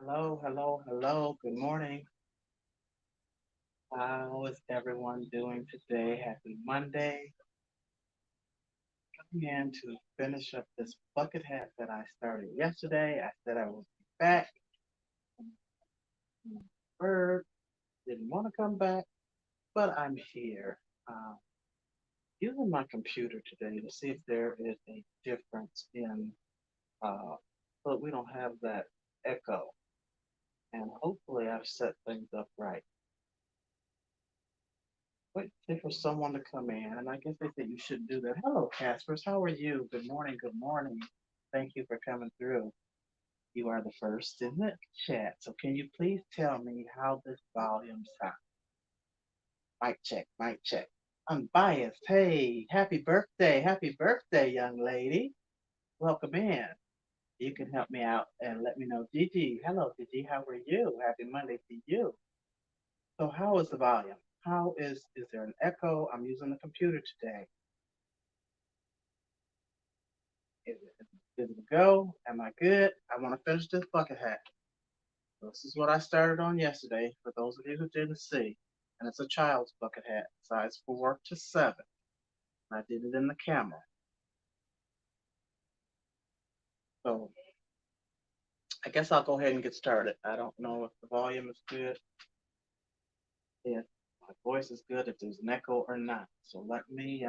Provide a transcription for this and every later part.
Hello, hello, hello. Good morning. How is everyone doing today? Happy Monday. Coming in to finish up this bucket hat that I started yesterday. I said I would be back. Bird didn't want to come back, but I'm here. Uh, Using my computer today to see if there is a difference in, so that we don't have that echo. And hopefully I've set things up right. Wait for someone to come in, and I guess they said you shouldn't do that. Hello, Caspers. How are you? Good morning. Good morning. Thank you for coming through. You are the first in the chat. So can you please tell me how this volume sounds? Mic check. Mic check. Unbiased. Hey, happy birthday. Happy birthday, young lady. Welcome in. You can help me out and let me know. Gigi. Hello, Gigi. How are you? Happy Monday to you. So how is the volume? Is there an echo? I'm using the computer today. Is it good to go? Am I good? I want to finish this bucket hat. This is what I started on yesterday, for those of you who didn't see. And it's a child's bucket hat, size 4 to 7. I did it in the camel. So I guess I'll go ahead and get started. I don't know if the volume is good, if my voice is good, if there's an echo or not. So let me,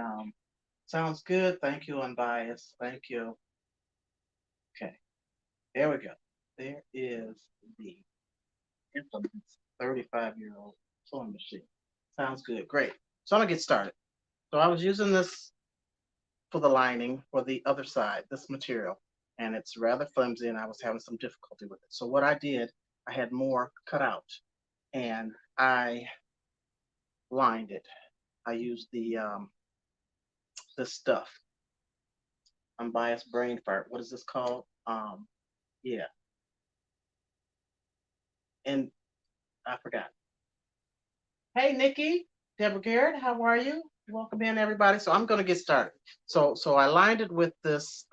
sounds good. Thank you, Unbiased. Thank you. Okay, there we go. There is the implements 35-year-old sewing machine. Sounds good. Great. So I'm going to get started. So I was using this for the lining for the other side, this material, and it's rather flimsy and I was having some difficulty with it. So what I did, I had more cut out and I lined it. I used this stuff. Unbiased brain fart. What is this called? Yeah. And I forgot. Hey, Nikki, Deborah Garrett, how are you? Welcome in, everybody. So I'm going to get started. So I lined it with this.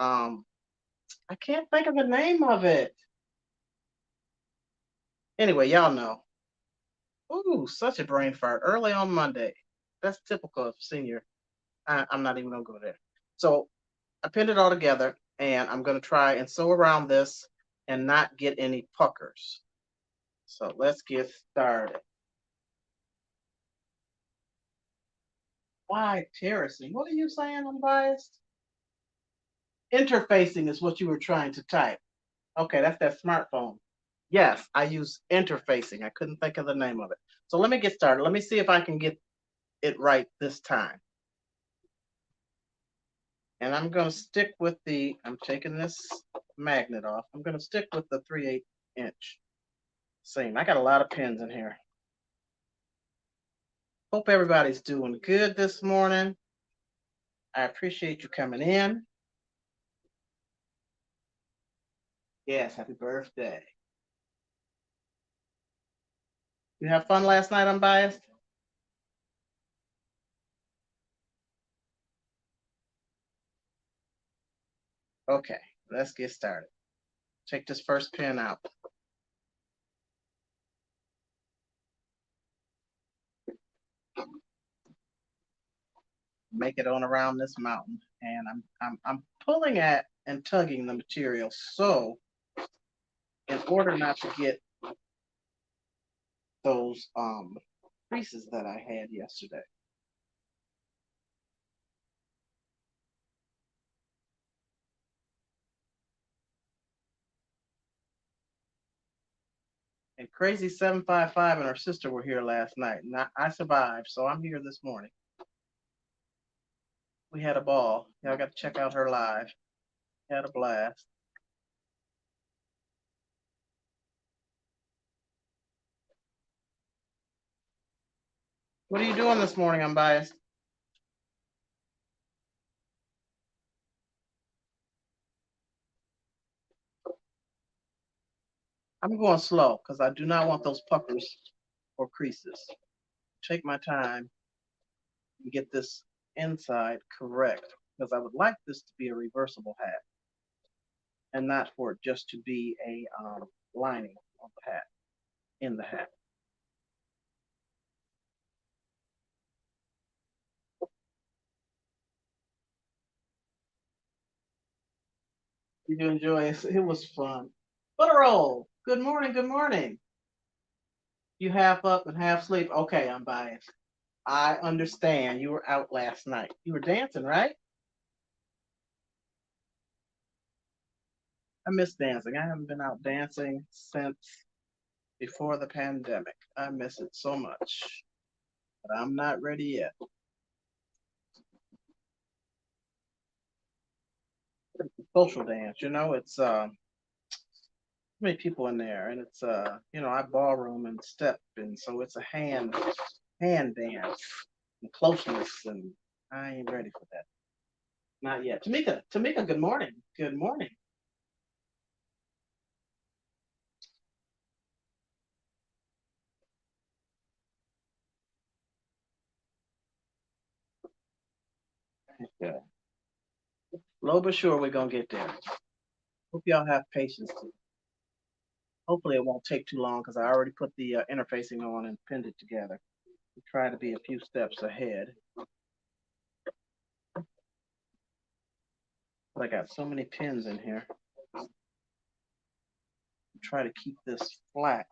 I can't think of the name of it. Anyway, y'all know. Ooh, such a brain fart early on Monday. That's typical of senior. I'm not even going to go there. So I pinned it all together, and I'm going to try and sew around this and not get any puckers. So let's get started. Why terracing? What are you saying, unbiased? Interfacing is what you were trying to type. Okay, that's that smartphone. Yes, I use interfacing. I couldn't think of the name of it. So let me get started. Let me see if I can get it right this time. And I'm going to stick with I'm taking this magnet off. I'm going to stick with the 3/8 inch seam. I got a lot of pins in here. Hope everybody's doing good this morning. I appreciate you coming in. Yes, happy birthday. You have fun last night, Unbiased? Okay, let's get started. Take this first pin out. Make it on around this mountain, and I'm pulling at and tugging the material so in order not to get those creases that I had yesterday. And Crazy 755 and her sister were here last night, and I survived, so I'm here this morning. We had a ball. Y'all got to check out her live. Had a blast. What are you doing this morning, Unbiased? I'm going slow because I do not want those puckers or creases. Take my time and get this inside correct because I would like this to be a reversible hat and not for it just to be a lining. on the hat, in the hat. Did you enjoy it? It was fun. Butter roll. Good morning. Good morning. You half up and half sleep. Okay, I'm biased. I understand. You were out last night. You were dancing, right? I miss dancing. I haven't been out dancing since before the pandemic. I miss it so much, but I'm not ready yet. Social dance, it's many people in there, and it's I ballroom and step, and so it's a hand dance and closeness, and I ain't ready for that. Not yet. Tamika, good morning. Good morning. Yeah. Low but sure we're gonna get there. Hope y'all have patience too. Hopefully it won't take too long because I already put the interfacing on and pinned it together. We try to be a few steps ahead. But I got so many pins in here. Try to keep this flat.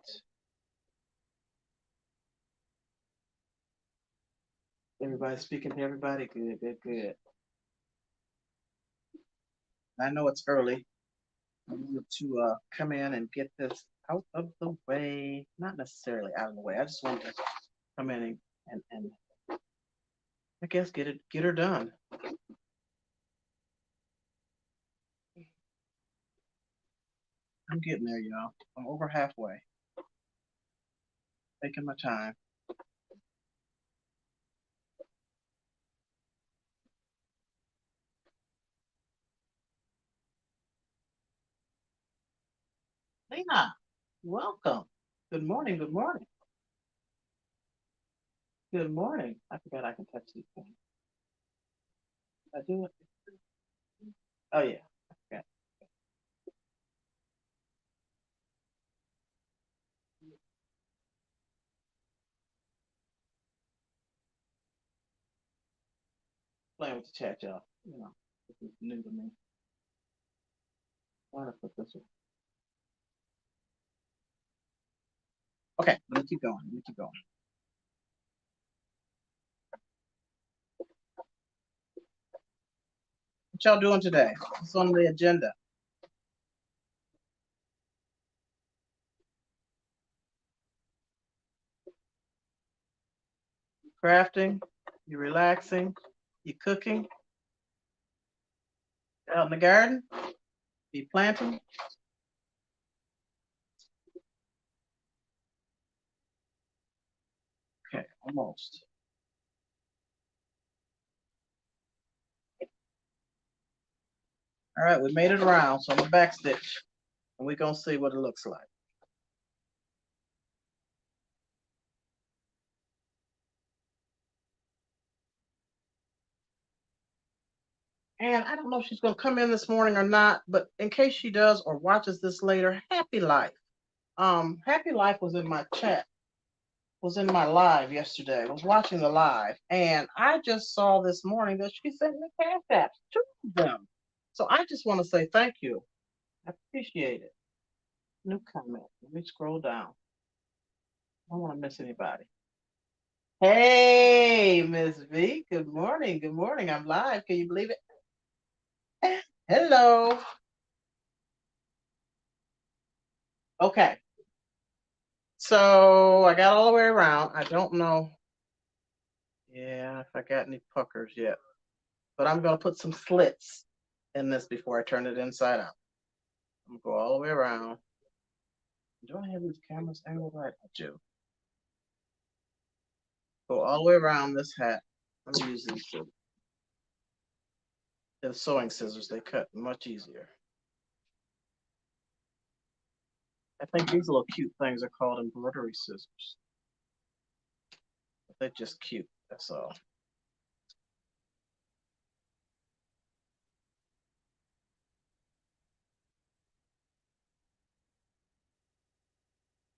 Everybody speaking to everybody. Good, good, good. I know it's early. I need to come in and get this out of the way. Not necessarily out of the way. I just wanted to come in and I guess get her done. I'm getting there, y'all. I'm over halfway. Taking my time. Lena, welcome. Good morning. Good morning. Good morning. I forgot I can touch these things. I do it. Oh yeah. Okay. Playing with the chat, y'all. This is new to me. Why did I put this one? Okay, let me keep going. Let me keep going. What y'all doing today? What's on the agenda? Crafting? You relaxing? You cooking? Out in the garden? You planting? Okay, almost. All right, we made it around, so I'm gonna back stitch, and we're gonna see what it looks like. And I don't know if she's gonna come in this morning or not, but in case she does or watches this later, happy life. Happy life was in my chat, was in my live yesterday. I was watching the live, and I just saw this morning that she sent me cash apps, two of them. So I just want to say thank you. I appreciate it. New comment. Let me scroll down. I don't want to miss anybody. Hey, Miss V. Good morning. Good morning. I'm live. Can you believe it? Hello. Okay. So I got all the way around. I don't know. Yeah, if I got any puckers yet. But I'm going to put some slits in this before I turn it inside out. I'm going to go all the way around. Do I have these cameras angled right? I do. Go all the way around this hat. Let me use these two. The sewing scissors, they cut much easier. I think these little cute things are called embroidery scissors. They're just cute, that's all.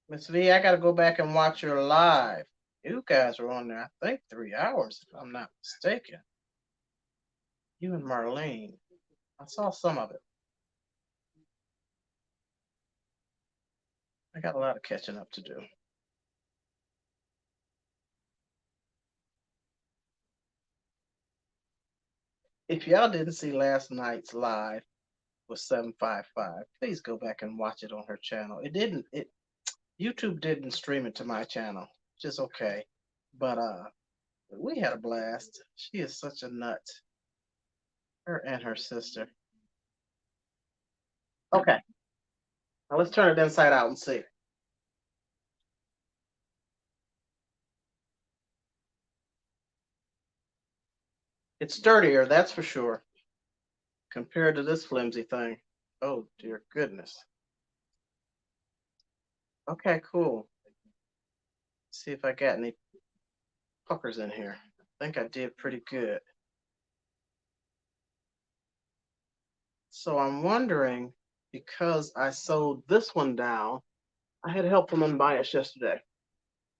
Miss V, I gotta go back and watch your live. You guys were on there, I think, 3 hours, if I'm not mistaken. You and Marlene. I saw some of it. I got a lot of catching up to do. If y'all didn't see last night's live with 755, please go back and watch it on her channel. It YouTube didn't stream it to my channel, which is okay. But we had a blast. She is such a nut. Her and her sister. Okay, now let's turn it inside out and see. It's sturdier, that's for sure, compared to this flimsy thing. Oh dear goodness. Okay, cool. Let's see if I got any puckers in here. I think I did pretty good. So I'm wondering, because I sewed this one down, I had help from Unbiased yesterday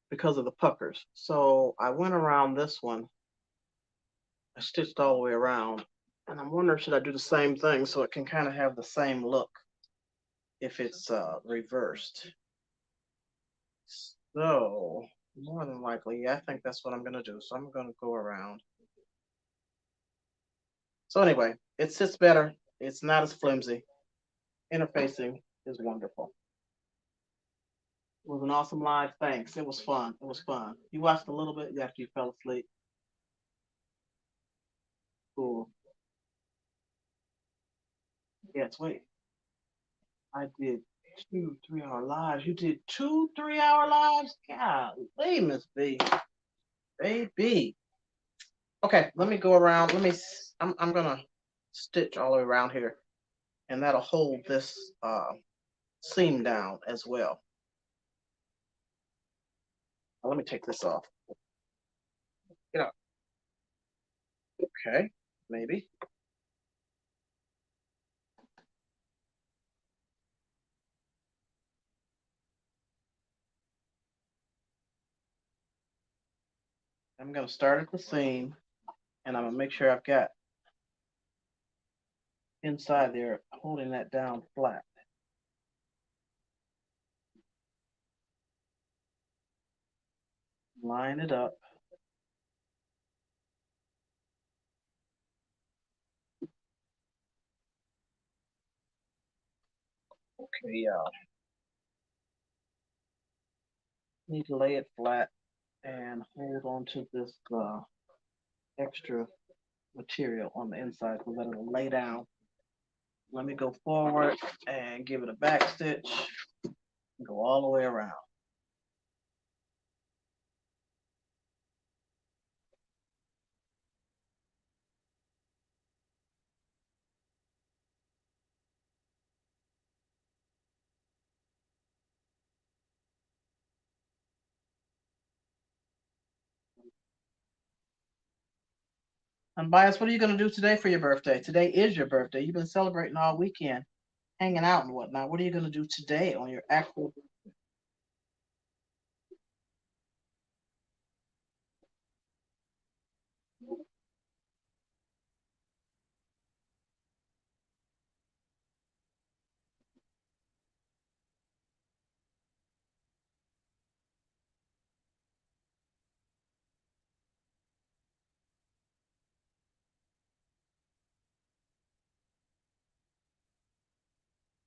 because of the puckers. So I went around this one. I stitched all the way around. And I'm wondering, should I do the same thing so it can kind of have the same look if it's reversed? So more than likely, yeah, I think that's what I'm gonna do. So I'm gonna go around. So anyway, it sits better. It's not as flimsy. Interfacing is wonderful. It was an awesome live. Thanks. It was fun. It was fun. You watched a little bit after you fell asleep. Cool. Yes, wait. I did 2 3 hour lives. You did 2 3 hour lives? Golly, Miss B. Baby. Okay, let me go around. I'm gonna stitch all the way around here, and that'll hold this seam down as well. Now, let me take this off. Get up. Okay, maybe. I'm gonna start at the seam, and I'm gonna make sure I've got inside there holding that down flat. Line it up. Okay, yeah. Need to lay it flat and hold on to this extra material on the inside so that it'll lay down. Let me go forward and give it a back stitch. Go all the way around. Unbiased, what are you going to do today for your birthday? Today is your birthday. You've been celebrating all weekend, hanging out and whatnot. What are you going to do today on your actual?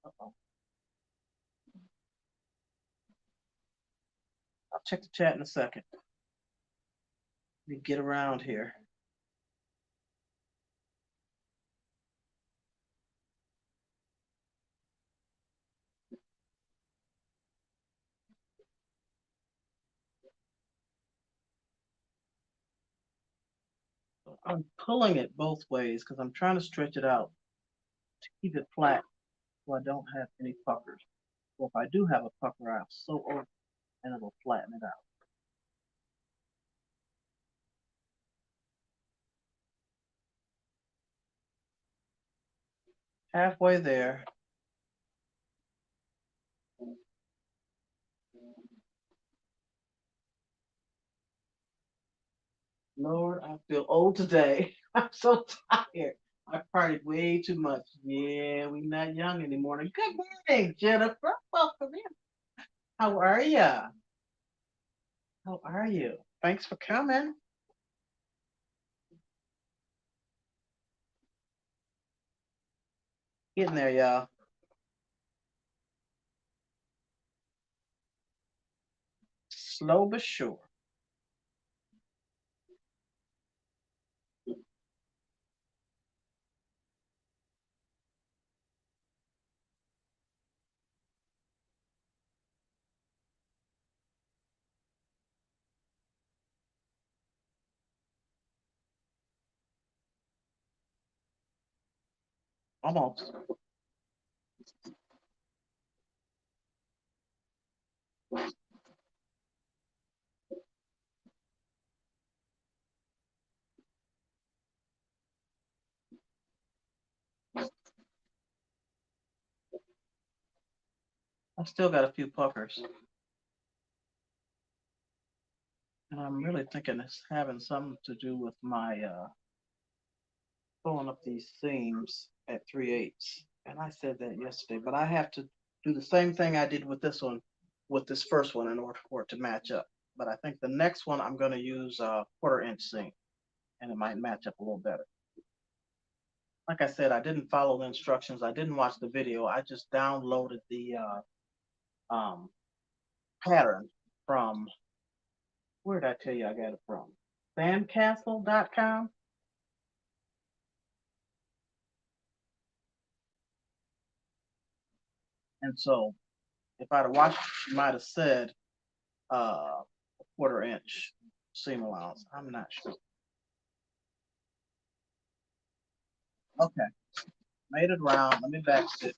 Uh-oh. I'll check the chat in a second. Let me get around here. I'm pulling it both ways because I'm trying to stretch it out to keep it flat so I don't have any puckers. So if I do have a pucker, I'll sew over and it'll flatten it out. Halfway there. Lord, I feel old today. I'm so tired. I partied way too much. Yeah, we not young anymore. And good morning, Jennifer. Welcome in. How are ya? How are you? Thanks for coming. Getting there, y'all. Slow but sure. Almost. I still got a few puckers, and I'm really thinking it's having something to do with my throwing up these seams at 3/8. And I said that yesterday, but I have to do the same thing I did with this one, with this first one, in order for it to match up. But I think the next one I'm going to use a 1/4 inch seam, and it might match up a little better. Like I said, I didn't follow the instructions. I didn't watch the video. I just downloaded the um, pattern from, where did I tell you I got it from? Sandcastle.com. And so if I'd have watched, you might have said a 1/4 inch seam allowance. I'm not sure. Okay, made it round. Let me back stitch.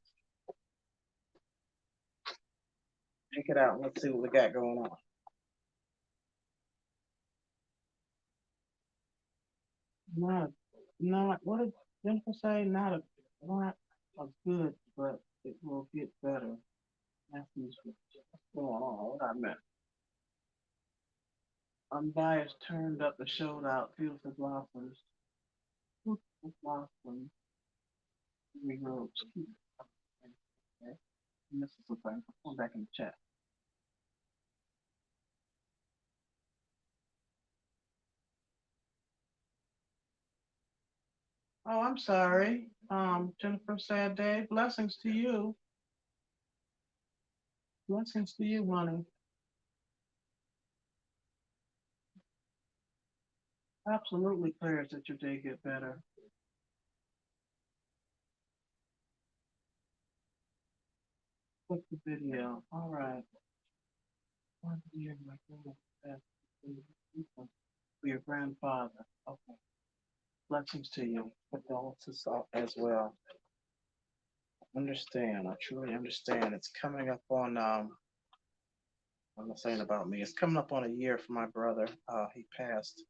Take it out. Let's see what we got going on. Not, not, what did Jennifer say? Not a good, but it will get better. That's what's going on. What I meant. Unbiased turned up and showed out beautiful blossoms. Beautiful blossoms. We go. Okay. And this is something. Come back in the chat. Oh, I'm sorry. Jennifer, sad day. Blessings to you. Blessings to you, honey. Absolutely prayers that your day get better. Click the video. All right. 1 year, my goodness. For your grandfather. Okay. Blessings to you. Condolences as well. Understand. I truly understand. It's coming up on I'm not saying about me. It's coming up on a year for my brother. He passed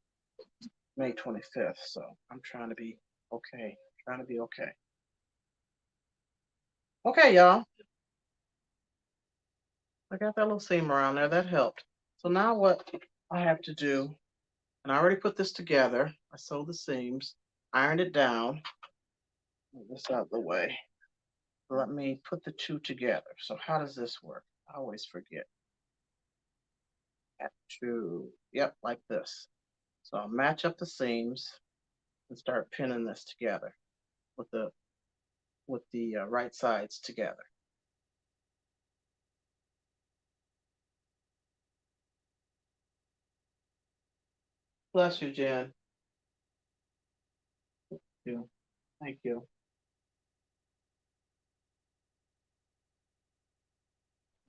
May 25th. So I'm trying to be okay. Trying to be okay. Okay, y'all. I got that little seam around there. That helped. So now what I have to do, and I already put this together. I sewed the seams, ironed it down. Move this out of the way. Let me put the two together. So how does this work? I always forget. Have to, yep, like this. So I'll match up the seams and start pinning this together with the right sides together. Bless you, Jen. Thank you. Thank you.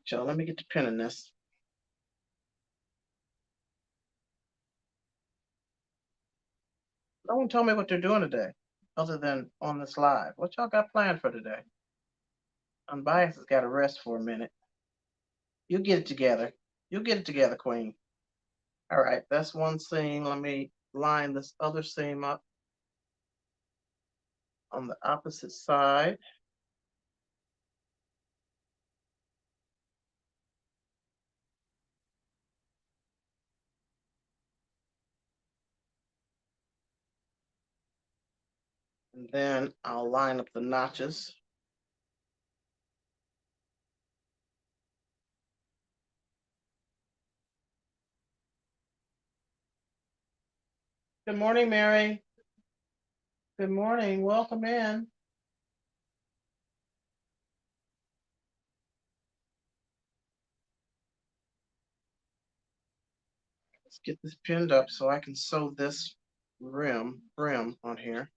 So let me get to pinning this. No one told me what they're doing today, other than on this live. What y'all got planned for today? Unbiased has got to rest for a minute. You get it together. You get it together, Queen. All right, that's one seam. Let me line this other seam up on the opposite side. And then I'll line up the notches. Good morning, Mary. Good morning. Welcome in. Let's get this pinned up so I can sew this brim on here.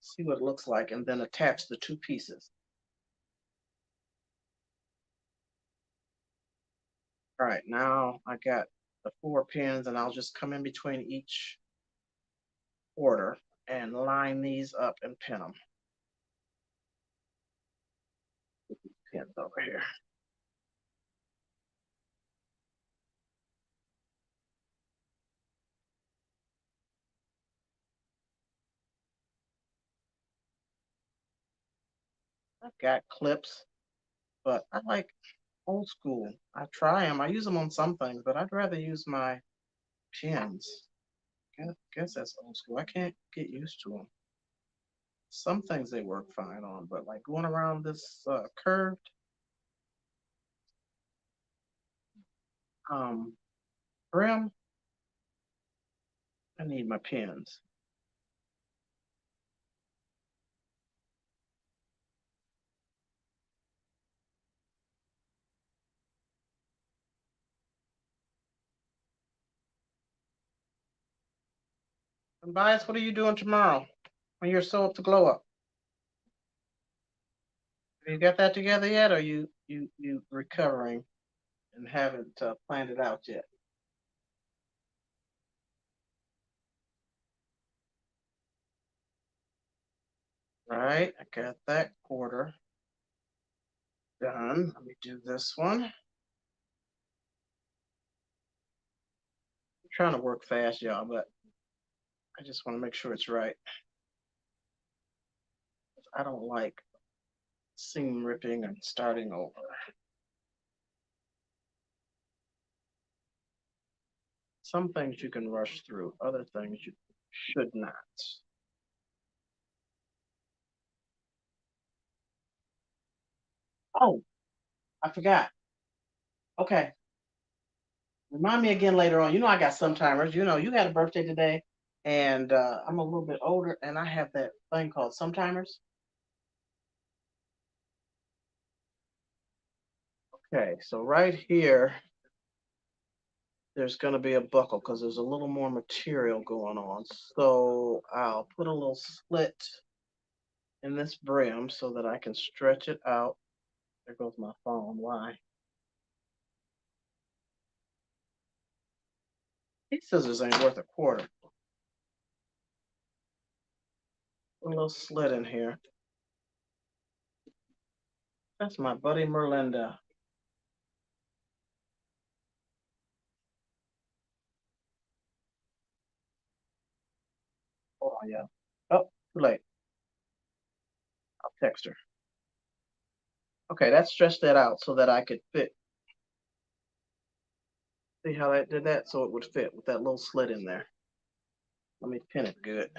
See what it looks like, and then attach the two pieces. All right, now I got the 4 pins, and I'll just come in between each quarter and line these up and pin them. Put these pins over here. I've got clips, but I like old school. I try them. I use them on some things, but I'd rather use my pins. Guess that's old school. I can't get used to them. Some things they work fine on, but like going around this curved um, brim, I need my pins. And Bias, what are you doing tomorrow when you're sew up the glow up? Have you got that together yet, or you recovering and haven't planned it out yet? Right, I got that quarter done. Let me do this one. I'm trying to work fast, y'all, but I just want to make sure it's right. I don't like seam ripping and starting over. Some things you can rush through, other things you should not. Oh, I forgot. Okay. Remind me again later on. You know, I got some timers. You know, you had a birthday today, and I'm a little bit older, and I have that thing called sometimers. Okay, so right here, there's going to be a buckle because there's a little more material going on. So I'll put a little slit in this brim so that I can stretch it out. There goes my phone. Why? These scissors ain't worth a quarter. Put a little slit in here. That's my buddy Merlinda. Oh, yeah. Oh, too late. I'll text her. Okay, that stretched that out so that I could fit. See how that did that? So it would fit with that little slit in there. Let me pin it good.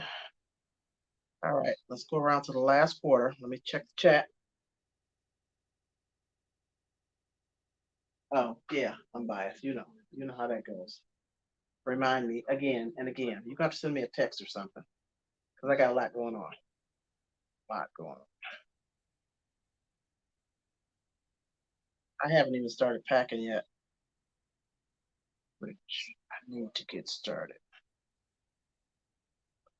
All right, let's go around to the last quarter. Let me check the chat. Oh, yeah, I'm biased. You know how that goes. Remind me again and again. You got to send me a text or something because I got a lot going on. A lot going on. I haven't even started packing yet, which I need to get started.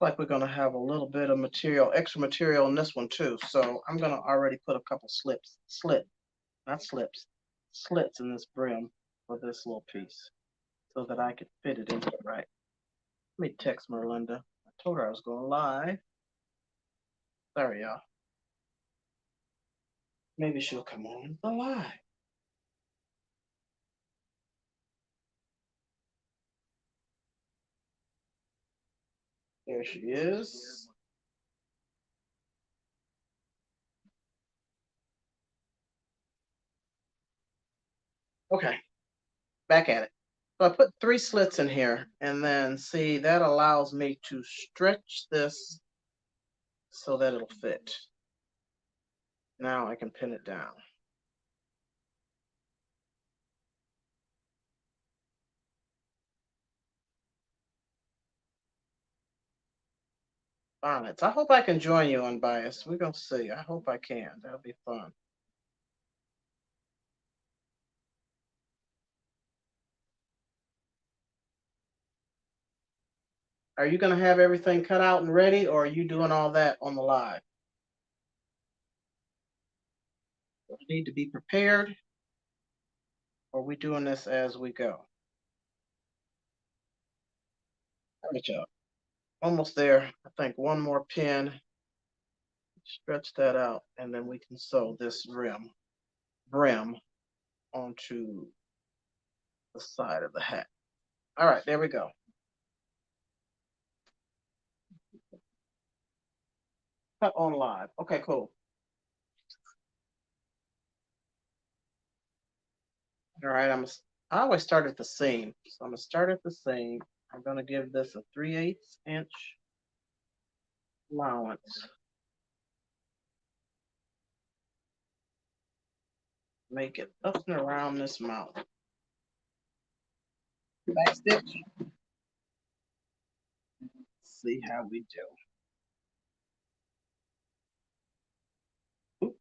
Like we're gonna have a little bit of material, extra material in this one too. So I'm gonna already put a couple not slips, slits in this brim for this little piece so that I could fit it in here right. Let me text Merlinda. I told her I was going live. Sorry, y'all. Maybe she'll come on the live. There she is. Okay, back at it. So I put 3 slits in here, and then see that allows me to stretch this so that it'll fit. Now I can pin it down. Bonnets. I hope I can join you unbiased. We're gonna see. I hope I can. That'll be fun. Are you gonna have everything cut out and ready, or are you doing all that on the live? Do we need to be prepared, or are we doing this as we go? All right, y'all. Almost there. I think one more pin. Stretch that out, and then we can sew this brim onto the side of the hat. All right, there we go. Cut on live. Okay, cool. All right, I always start at the seam. So I'm gonna start at the seam. I'm gonna give this a 3/8 inch allowance. Make it up and around this mouth. Back stitch. See how we do. Oop.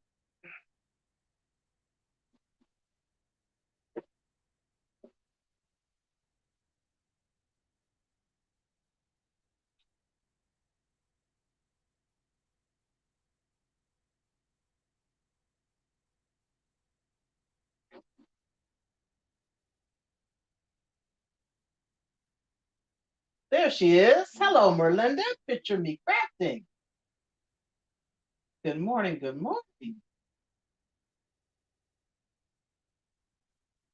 There she is. Hello, Merlinda. Picture me crafting. Good morning. Good morning.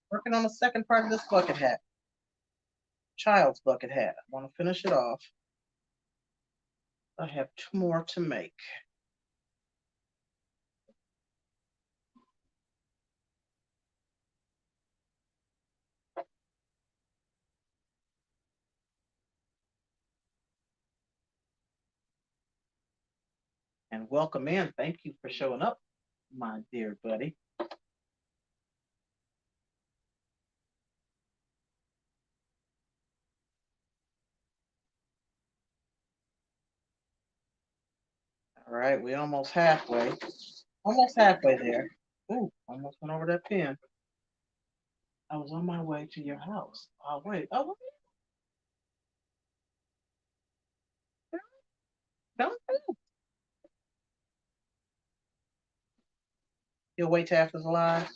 Working on the second part of this bucket hat. Child's bucket hat. I want to finish it off. I have 2 more to make. And welcome in. Thank you for showing up, my dear buddy. All right, we almost halfway. Almost halfway there. Ooh, almost went over that pin. I was on my way to your house. Oh, wait. Oh, don't. You'll wait till after the live?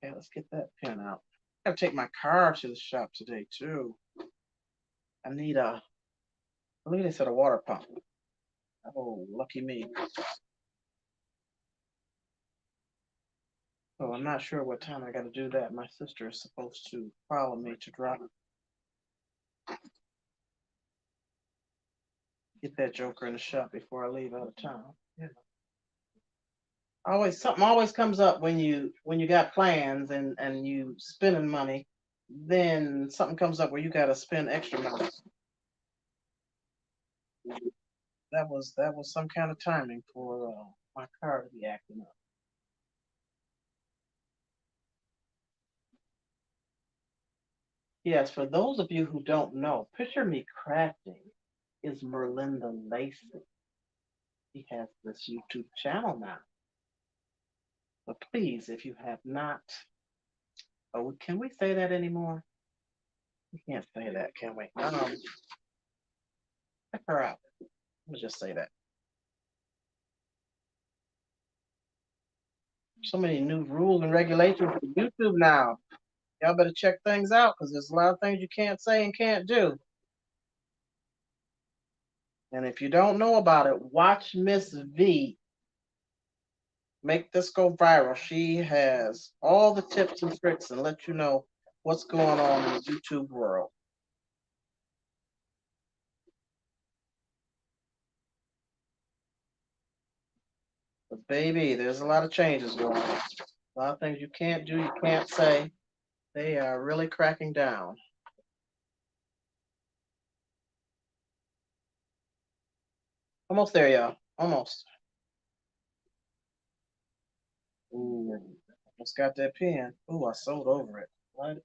Okay, let's get that pin out. I gotta take my car to the shop today, too. I need I believe they said a water pump. Oh, lucky me. So I'm not sure what time I gotta do that. My sister is supposed to follow me to drop get that joker in the shop before I leave out of town. Yeah. Something always comes up when you got plans and you spending money, then something comes up where you got to spend extra money. That was some kind of timing for my car to be acting up. Yes, for those of you who don't know, Picture Me Crafting is Merlinda Lacey. She has this YouTube channel now. But please, if you have not, oh, can we say that anymore? We can't say that, can we? Check her out. Let me just say that. So many new rules and regulations for YouTube now. Y'all better check things out because there's a lot of things you can't say and can't do. And if you don't know about it, watch Miss V make this go viral. She has all the tips and tricks and let you know what's going on in the YouTube world. But baby, there's a lot of changes going on. A lot of things you can't do, you can't say. They are really cracking down. Almost there, y'all. Almost. Ooh, almost got that pen. Ooh, I sewed over it. What?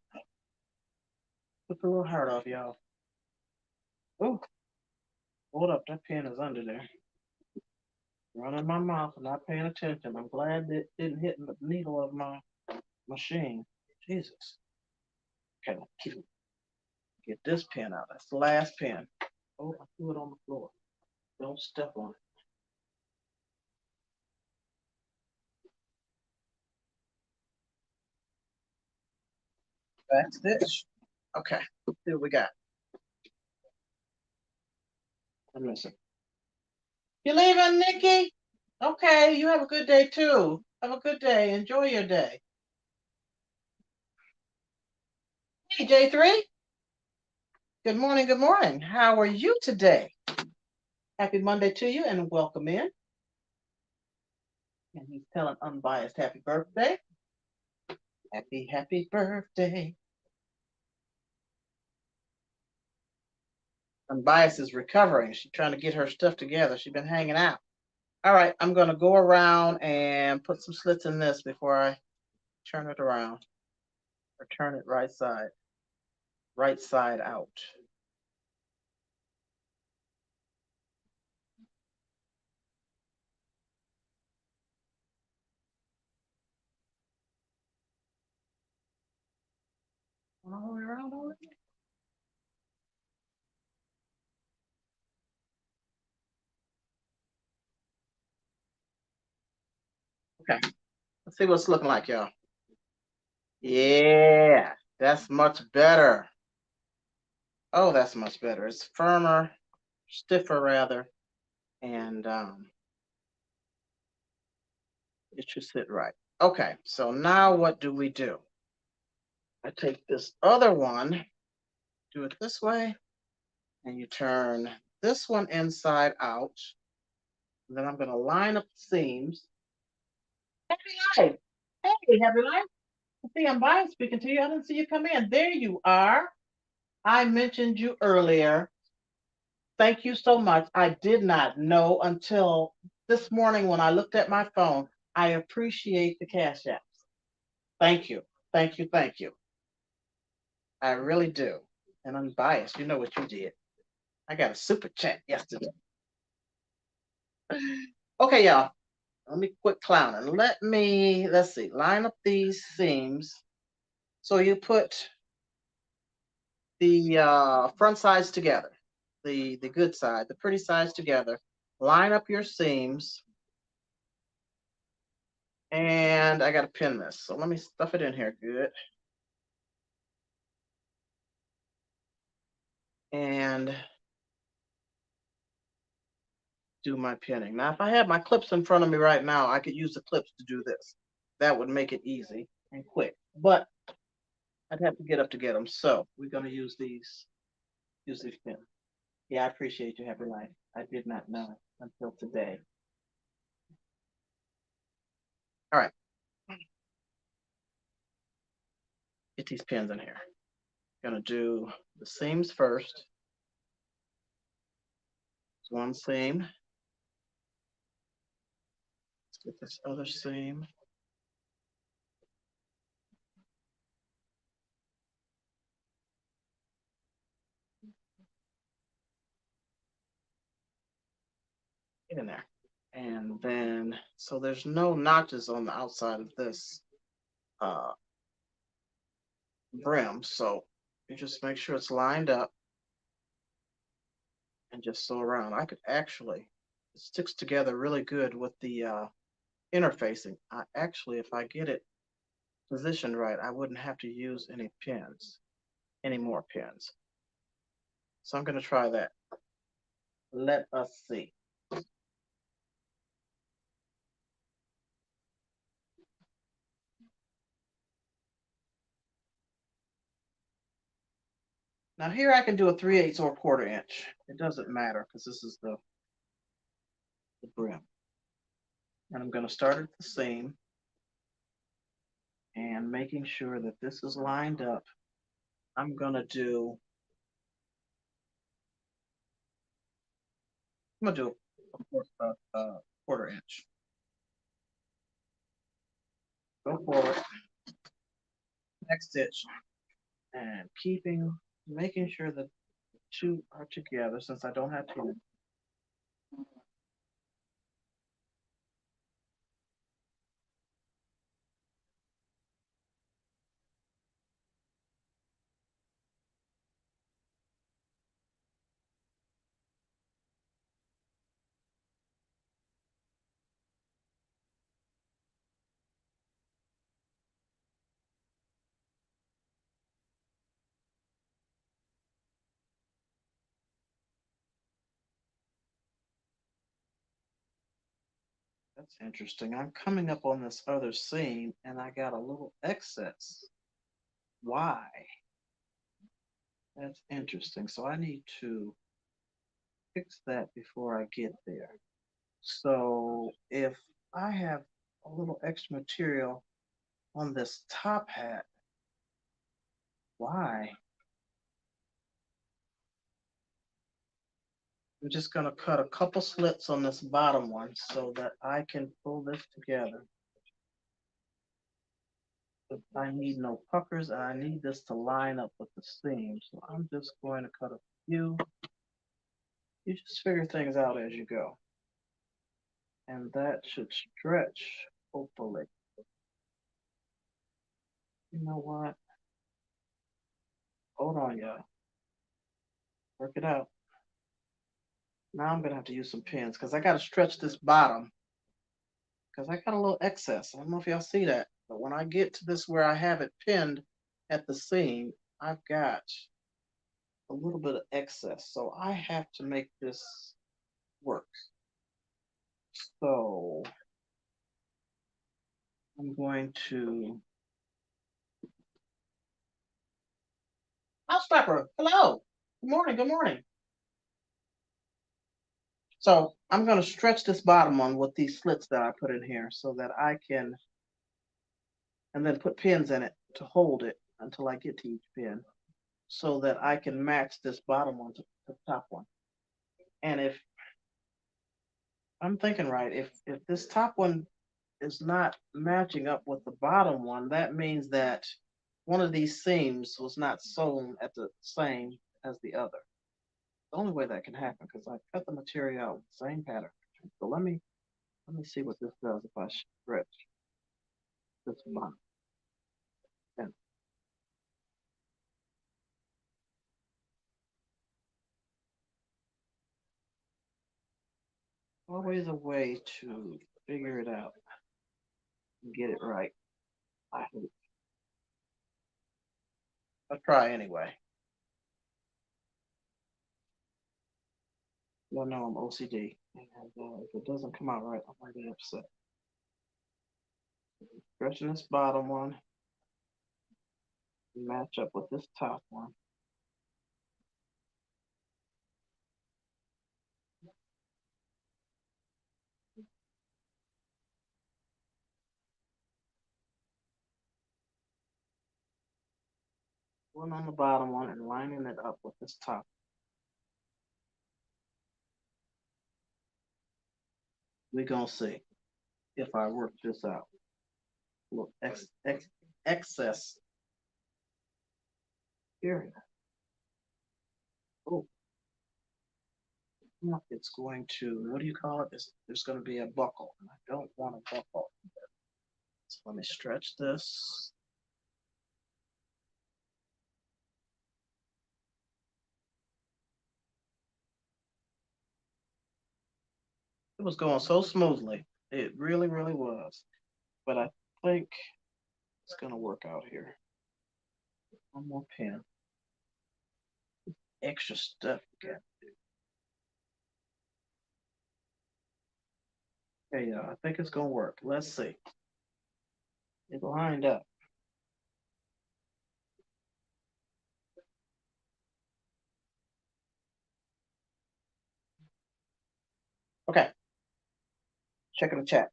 Took a little heart off, y'all. Ooh, hold up. That pen is under there. Running my mouth and not paying attention. I'm glad that it didn't hit the needle of my machine. Jesus. Okay, get this pen out. That's the last pen. Oh, I threw it on the floor. Don't step on it. Back stitch. Okay, let's see what we got. I'm missing. You leaving, Nikki? Okay, you have a good day too. Have a good day. Enjoy your day. Hey, J3. Good morning. Good morning. How are you today? Happy Monday to you and welcome in. And he's telling Unbiased happy birthday. Happy birthday. Unbiased is recovering. She's trying to get her stuff together. She's been hanging out. All right, I'm going to go around and put some slits in this before I turn it around or turn it right side out. All the way around already? Okay, let's see what it's looking like, y'all. Yeah, that's much better. Oh, that's much better. It's firmer, stiffer rather, and it should sit right. Okay, so now what do we do? I take this other one, do it this way, and you turn this one inside out. Then I'm going to line up the seams. Happy life. Hey, happy life. See, I'm by speaking to you. I didn't see you come in. There you are. I mentioned you earlier. Thank you so much. I did not know until this morning when I looked at my phone. I appreciate the cash apps. Thank you. Thank you. Thank you. I really do. And I'm biased. You know what you did. I got a super chat yesterday. Okay, y'all. Let me quit clowning. Let's see, line up these seams. So you put the front sides together, the good side, the pretty sides together. Line up your seams. And I got to pin this. So let me stuff it in here good. And do my pinning. Now, if I had my clips in front of me right now, I could use the clips to do this. That would make it easy and quick. But I'd have to get up to get them. So we're going to use these pins. Yeah, I appreciate you, Happy Life. I did not know until today. All right. Get these pins in here. Gonna do the seams first. It's one seam. Let's get this other seam. Get in there. And then, so there's no notches on the outside of this brim. So you just make sure it's lined up and just sew around. I could actually, it sticks together really good with the interfacing. I actually, if I get it positioned right, I wouldn't have to use any more pins. So I'm going to try that. Let us see. Now here I can do a 3/8 or 1/4 inch. It doesn't matter because this is the brim. And I'm going to start at the seam and making sure that this is lined up. I'm going to do a quarter inch. Go forward, next stitch, and making sure that the two are together since I don't have to. That's interesting. I'm coming up on this other seam and I got a little excess. Why? That's interesting. So I need to fix that before I get there. So if I have a little extra material on this top hat, why? I'm just going to cut a couple slits on this bottom one so that I can pull this together. But I need no puckers and I need this to line up with the seam. So I'm just going to cut a few. You just figure things out as you go. And that should stretch, hopefully. You know what? Hold on, y'all. Work it out. Now I'm gonna have to use some pins because I gotta stretch this bottom because I got a little excess. I don't know if y'all see that, but when I get to this where I have it pinned at the seam, I've got a little bit of excess. So I have to make this work. So I'm going to. House Pepper, hello. Good morning. Good morning. So I'm going to stretch this bottom one with these slits that I put in here so that I can, and then put pins in it to hold it until I get to each pin so that I can match this bottom one to the top one. And if I'm thinking right, if this top one is not matching up with the bottom one, that means that one of these seams was not sewn at the same as the other. The only way that can happen because I cut the material out with the same pattern. So let me see what this does if I stretch this bottom. And always a way to figure it out and get it right. I hope. I'll try anyway. Y'all know I'm OCD, and if it doesn't come out right, I might be upset. Stretching this bottom one, match up with this top one. One on the bottom one and lining it up with this top. We're gonna see if I work this out. Look, excess area. Oh, it's going to, what do you call it? There's going to be a buckle. I don't want a buckle. So let me stretch this. It was going so smoothly. It really, really was. But I think it's going to work out here. One more pin. Extra stuff again. Okay, I think it's going to work. Let's see. It lined up. Okay. Checking the chat.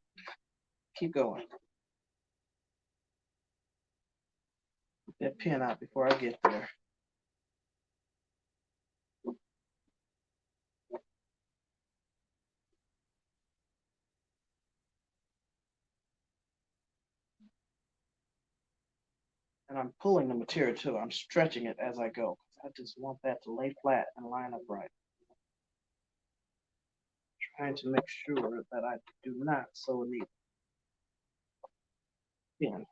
Keep going. Get that pin out before I get there. And I'm pulling the material too. I'm stretching it as I go. I just want that to lay flat and line up right. Trying to make sure that I do not sew a needle in.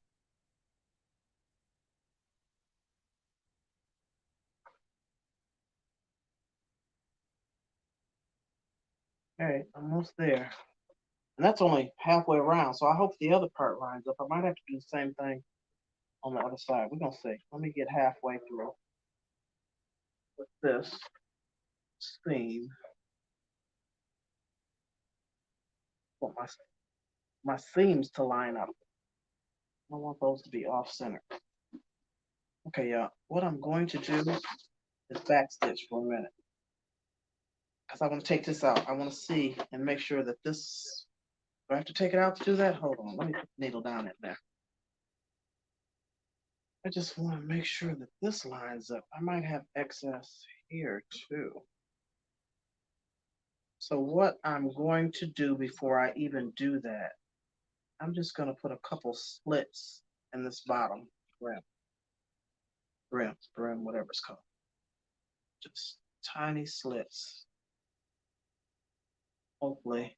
Okay, almost there. And that's only halfway around, so I hope the other part lines up. I might have to do the same thing on the other side. We're gonna see. Let me get halfway through with this seam. Want my seams to line up. I want those to be off center. Okay, yeah. What I'm going to do is backstitch for a minute. Because I want to take this out. I want to see and make sure that this, do I have to take it out to do that? Hold on, let me put the needle down in there. I just want to make sure that this lines up. I might have excess here too. So what I'm going to do before I even do that, I'm just going to put a couple slits in this bottom brim, whatever it's called. Just tiny slits. Hopefully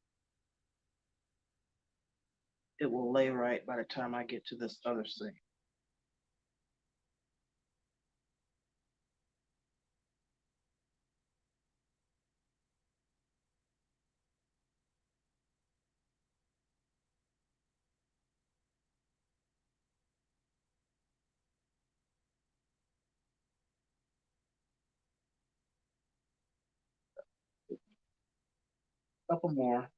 it will lay right by the time I get to this other seam. Couple more.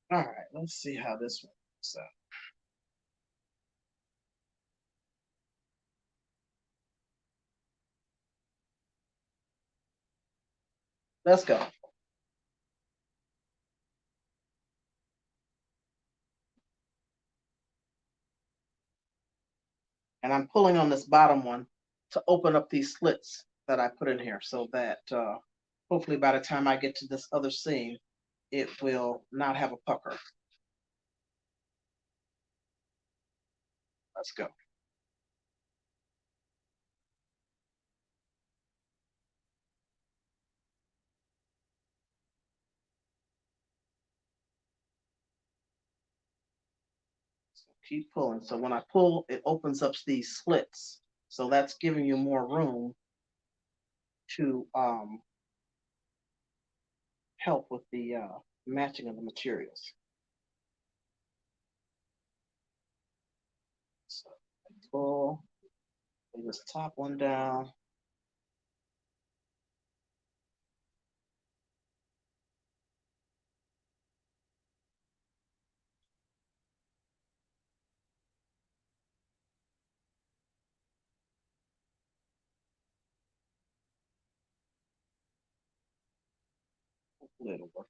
All right, let's see how this one looks out. Let's go. And I'm pulling on this bottom one to open up these slits that I put in here so that hopefully by the time I get to this other seam, it will not have a pucker. Let's go. So keep pulling. So when I pull, it opens up these slits. So that's giving you more room to help with the matching of the materials. So pull, lay this top one down. Hopefully it'll work.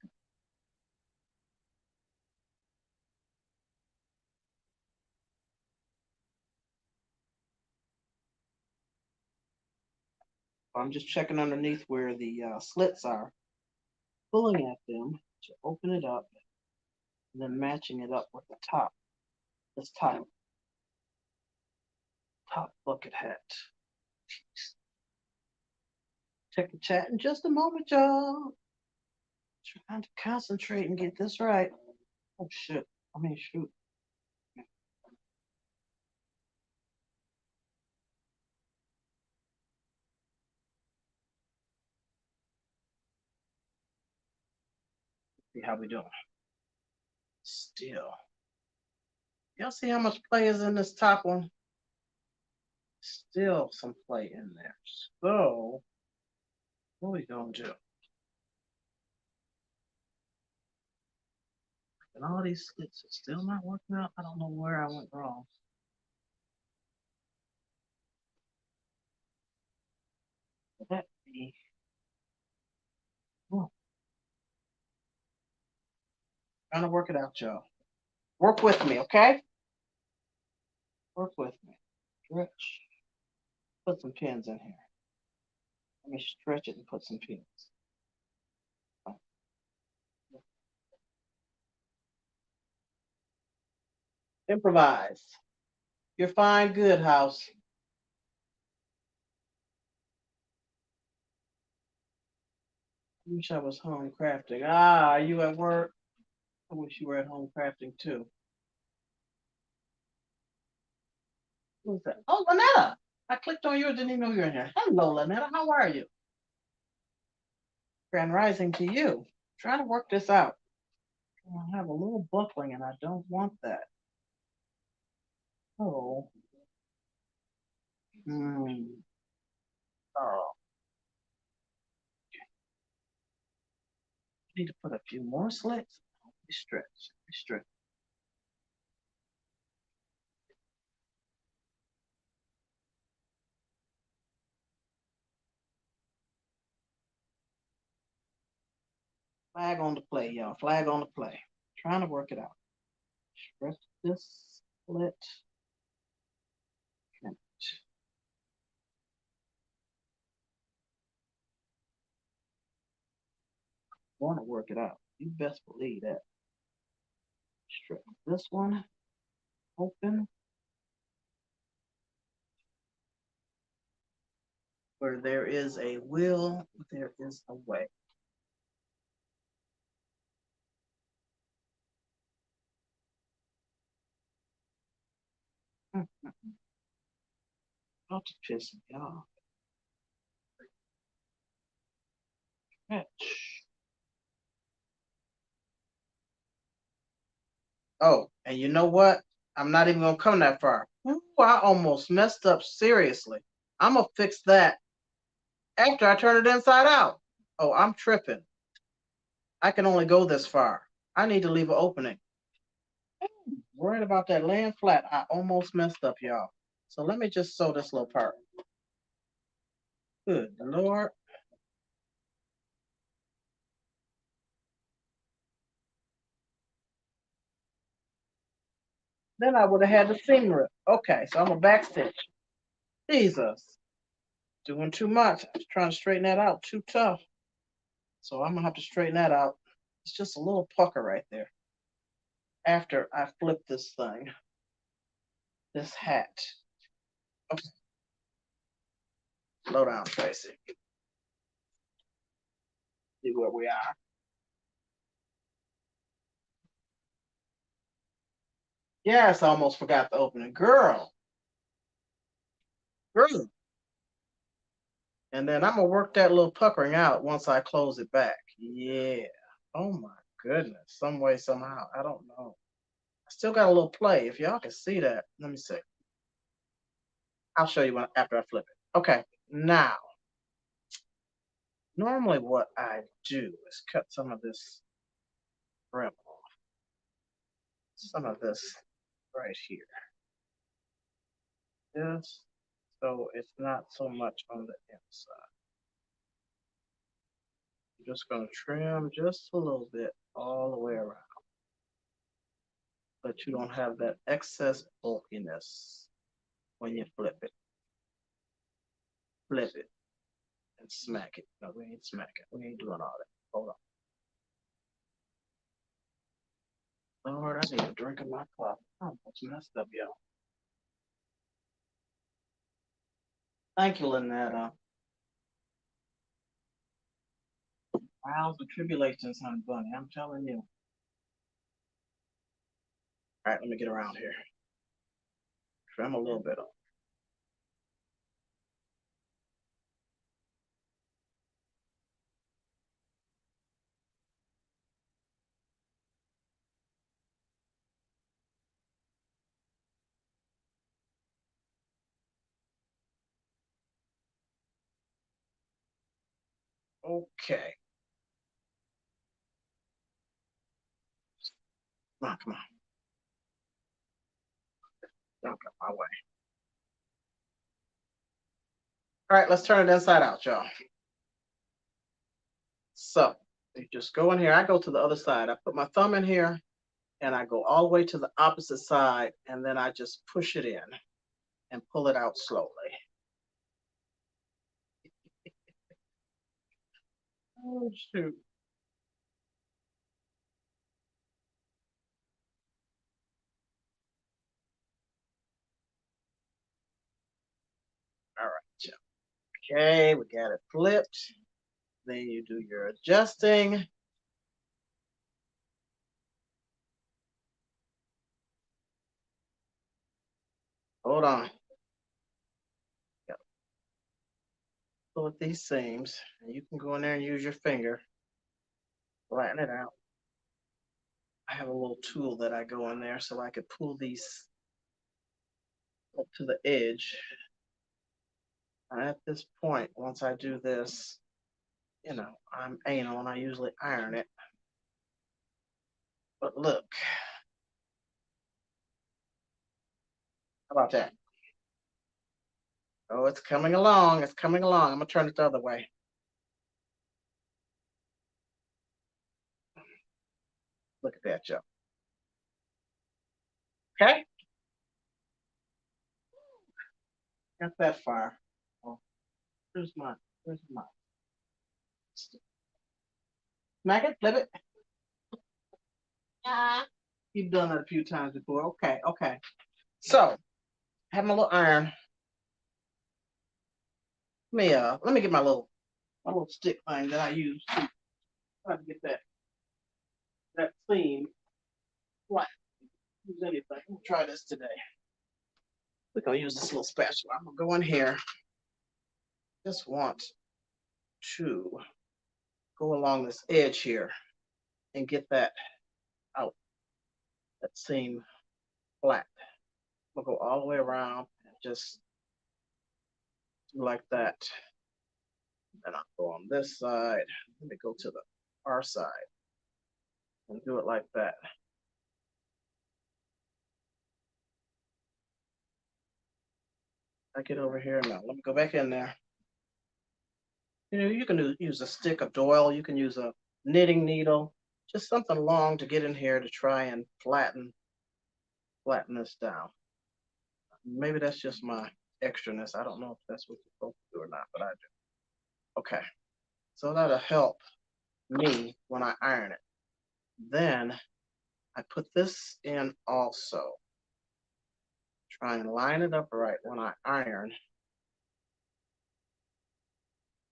I'm just checking underneath where the slits are, pulling at them to open it up, and then matching it up with the top, this top bucket hat. Check the chat in just a moment, y'all. Trying to concentrate and get this right. Oh shit. I mean shoot. See how we doing. Still. Y'all see how much play is in this top one? Still some play in there. So what are we gonna do? And all these slits are still not working out. I don't know where I went wrong. Would that be? Oh, trying to work it out, y'all. Work with me, okay? Work with me. Stretch. Put some pins in here. Let me stretch it and put some pins. Oh, Improvise. You're fine, good house. I wish I was home crafting. Ah, are you at work? I wish you were at home crafting too. Who's that? Oh, Lynetta. I clicked on you and didn't even know you were in here. Hello, Lynetta. How are you? Grand rising to you. Trying to work this out. I have a little buckling and I don't want that. Oh. Hmm. Oh. I need to put a few more slits. Stretch. Stretch. Flag on the play, y'all. Flag on the play. Trying to work it out. Stretch this slit. And want to work it out. You best believe that. Stretch this one open. Where there is a will, there is a way. Not to piss me off. Oh, and you know what? I'm not even gonna come that far. Ooh, I almost messed up seriously. I'm gonna fix that after I turn it inside out. Oh, I'm tripping. I can only go this far. I need to leave an opening. Worried about that laying flat. I almost messed up, y'all. So let me just sew this little part. Good Lord. Then I would have had the seam rip. Okay, so I'm a back stitch. Jesus. Doing too much. I was trying to straighten that out. Too tough. So I'm gonna have to straighten that out. It's just a little pucker right there. After I flip this thing, this hat. Okay, slow down, Tracy. See where we are. Yes, I almost forgot the opening. Girl. And then I'm gonna work that little puckering out once I close it back. Yeah. Oh my goodness. Some way, somehow. I don't know. I still got a little play. If y'all can see that, let me see. I'll show you after I flip it. Okay. Now, normally what I do is cut some of this brim off. Some of this right here. This, so it's not so much on the inside. I'm just going to trim just a little bit all the way around, but you don't have that excess bulkiness when you flip it. Flip it and smack it. No, we ain't smacking. We ain't doing all that. Hold on. Lord, I need a drink of my coffee. Oh, what's messed up, yo. Thank you, Lynetta. Trials and tribulations, honey bunny. I'm telling you. All right, let me get around here. Trim a little bit off. Okay. Come on. Don't get my way. All right, let's turn it inside out, y'all. So you just go in here. I go to the other side. I put my thumb in here and I go all the way to the opposite side and then I just push it in and pull it out slowly. Oh, shoot. Okay, we got it flipped. Then you do your adjusting. Hold on. Pull at these seams, and you can go in there and use your finger, flatten it out. I have a little tool that I go in there so I could pull these up to the edge. And at this point, once I do this, I'm anal and I usually iron it. But look, how about that? Oh, it's coming along. It's coming along. I'm gonna turn it the other way. Look at that, Joe. Okay, got that far. Oh, where's my smack it, flip it. You've done that a few times before. Okay, okay. So, I have my little iron. Let me get my little stick thing that I use to try to get that seam flat. Use anything. We'll try this today. We're gonna use this little spatula. I'm gonna go in here. Just want to go along this edge here and get that out. That seam flat. I'm gonna go all the way around and just do like that. And I'll go on this side. Let me go to the far side and do it like that. I get over here now. Let me go back in there. You can use a stick of doyle. You can use a knitting needle, just something long to get in here to try and flatten this down. Maybe that's just my extraness. I don't know if that's what you're supposed to do or not, but I do. Okay, so that'll help me when I iron it. Then I put this in also. Try and line it up right when I iron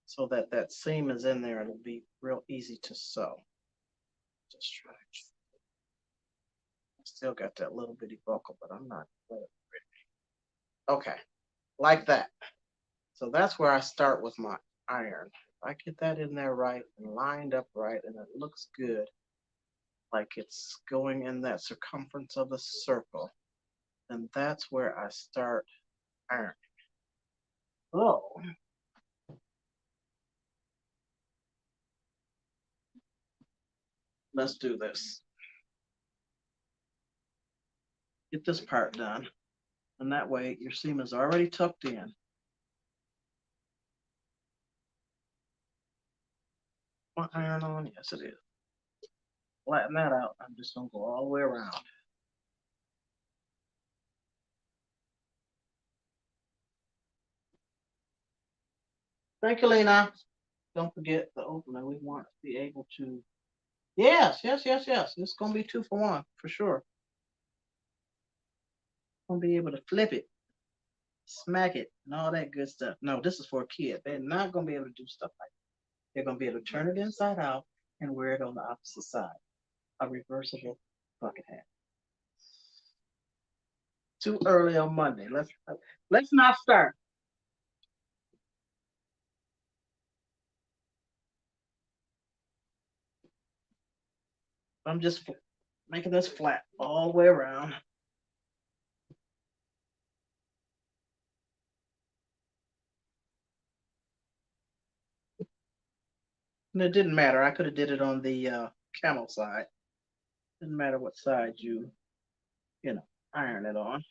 so that that seam is in there and it'll be real easy to sew. Just try. I still got that little bitty buckle, but I'm not ready. Okay, like that. So that's where I start with my iron. If I get that in there right and lined up right and it looks good, like it's going in that circumference of a circle, then that's where I start ironing. Oh, let's do this. Get this part done. And that way your seam is already tucked in. My iron on? Yes, it is. Flatten that out. I'm just gonna go all the way around. Thank you, Lena. Don't forget the opener. We want to be able to. Yes, yes, yes, yes. It's gonna be 2 for 1 for sure. Gonna be able to flip it, smack it, and all that good stuff. No, this is for a kid. They're not gonna be able to do stuff like that. They're gonna be able to turn it inside out and wear it on the opposite side. A reversible bucket hat. Too early on Monday. Let's not start. I'm just making this flat all the way around. And it didn't matter. I could have did it on the camel side. Didn't matter what side you iron it on.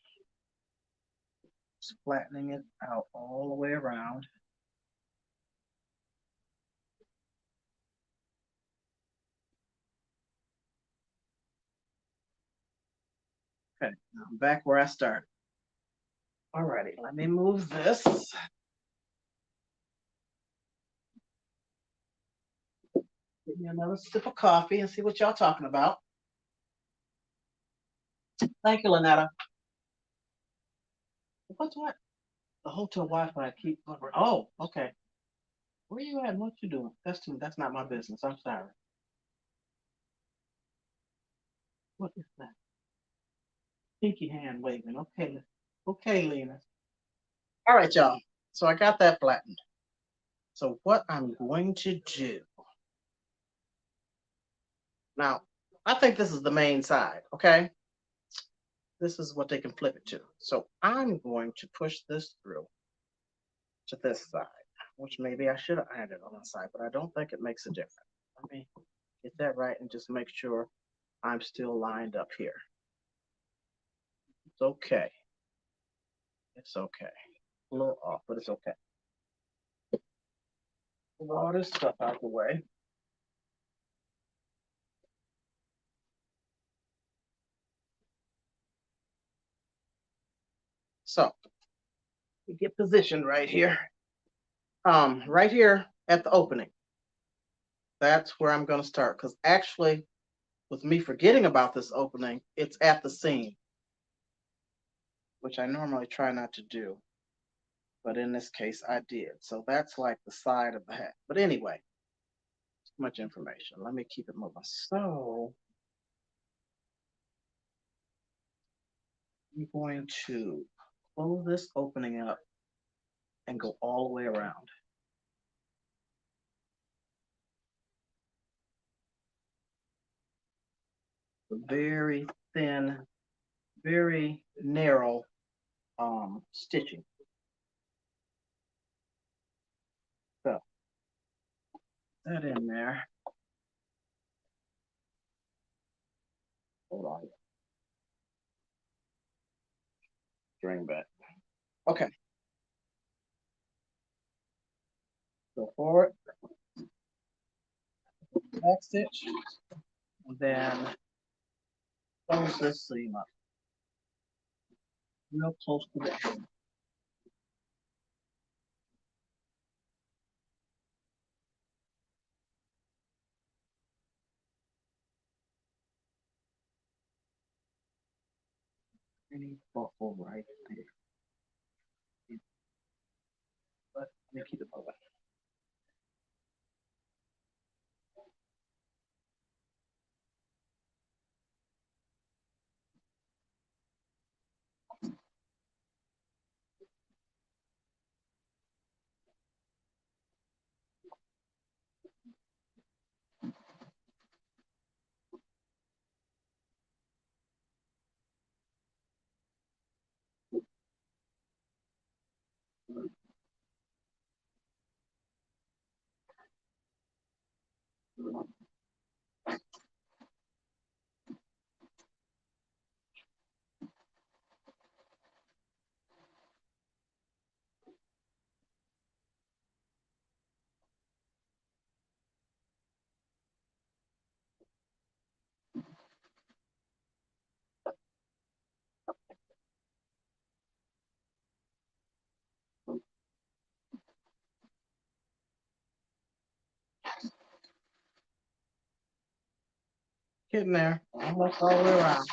Just flattening it out all the way around. Okay, now I'm back where I started. Alrighty, let me move this. Get me another sip of coffee and see what y'all talking about. Thank you, Lynetta. What's what? The hotel Wi-Fi keep. Oh, okay. Where you at? What you doing? That's not my business. I'm sorry. What is that? Pinky hand waving. Okay. Okay, Lena. All right, y'all. So I got that flattened. So what I'm going to do now, I think this is the main side, okay? This is what they can flip it to. So I'm going to push this through to this side, which maybe I should have ironed it on the side, but I don't think it makes a difference. Let me get that right and just make sure I'm still lined up here. It's okay. It's okay. A little off, but it's okay. Move all this stuff out the way. So we get positioned right here. Right here at the opening. That's where I'm going to start because actually, with me forgetting about this opening, it's at the seam, which I normally try not to do. But in this case, I did. So that's like the side of the hat. But anyway, too much information. Let me keep it moving. So I'm going to close this opening up and go all the way around. Very thin, very narrow stitching. So that in there. Hold on. String back. Okay. Go forward. Back stitch. And then close this seam up. Real close to the end. Any buckle right there. But let me keep it moving. Getting there. Almost all the way around.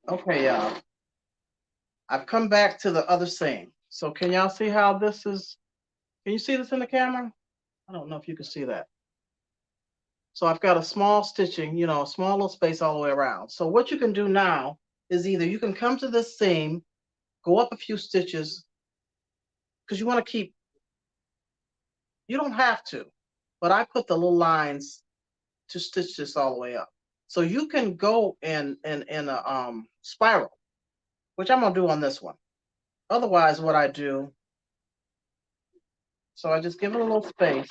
Okay, y'all. I've come back to the other seam. So can y'all see how this is? Can you see this in the camera? I don't know if you can see that. So I've got a small stitching, you know, a small little space all the way around. So what you can do now is either you can come to this seam, go up a few stitches, because you want to keep, you don't have to, but I put the little lines to stitch this all the way up. So you can go in a spiral, which I'm gonna do on this one. Otherwise, what I do, so I just give it a little space.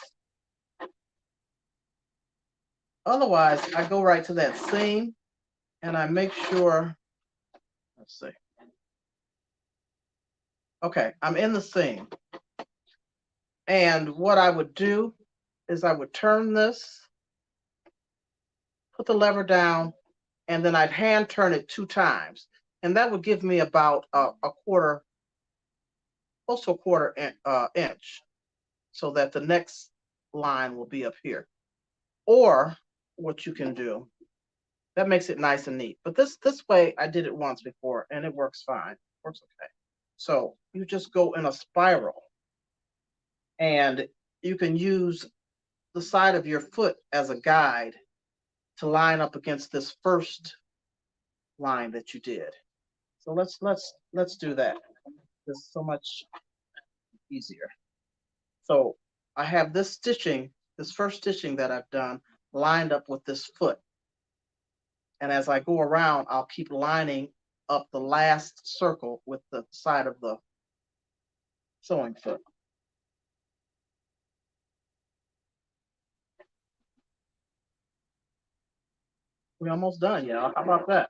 Otherwise, I go right to that seam and I make sure, let's see. Okay, I'm in the seam. And what I would do is I would turn this, put the lever down, and then I'd hand turn it 2 times. And that would give me about a quarter, close to a quarter inch. so that the next line will be up here. Or what you can do, that makes it nice and neat. But this way, I did it once before and it works fine. Works okay. So you just go in a spiral and you can use the side of your foot as a guide to line up against this first line that you did. So let's do that. It's so much easier. So I have this stitching, this first stitching that I've done lined up with this foot. And as I go around, I'll keep lining up the last circle with the side of the sewing foot. We're almost done, y'all. How about that?